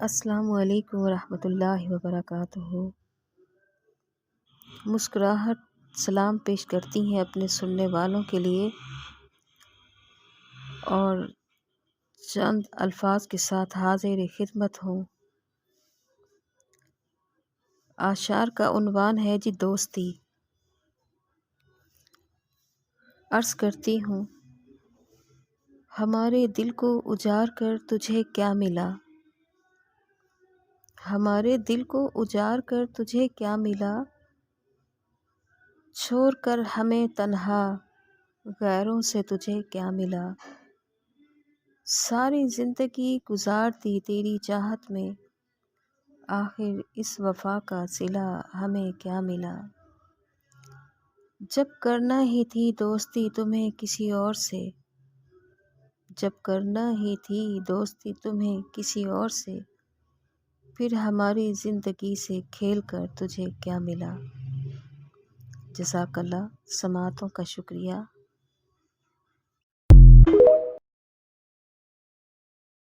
السلام علیکم ورحمۃ اللہ وبرکاتہ۔ مسکراہٹ سلام پیش کرتی ہیں اپنے سننے والوں کے لیے اور چند الفاظ کے ساتھ حاضر خدمت ہوں۔ اشعار کا عنوان ہے جی دوستی۔ عرض کرتی ہوں، ہمارے دل کو اجاڑ کر تجھے کیا ملا؟ ہمارے دل کو اجاڑ کر تجھے کیا ملا؟ چھوڑ کر ہمیں تنہا غیروں سے تجھے کیا ملا؟ ساری زندگی گزار دی تیری چاہت میں، آخر اس وفا کا صلہ ہمیں کیا ملا؟ جب کرنا ہی تھی دوستی تمہیں کسی اور سے، جب کرنا ہی تھی دوستی تمہیں کسی اور سے، پھر ہماری زندگی سے کھیل کر تجھے کیا ملا؟ جزاک اللہ۔ سماعتوں کا شکریہ۔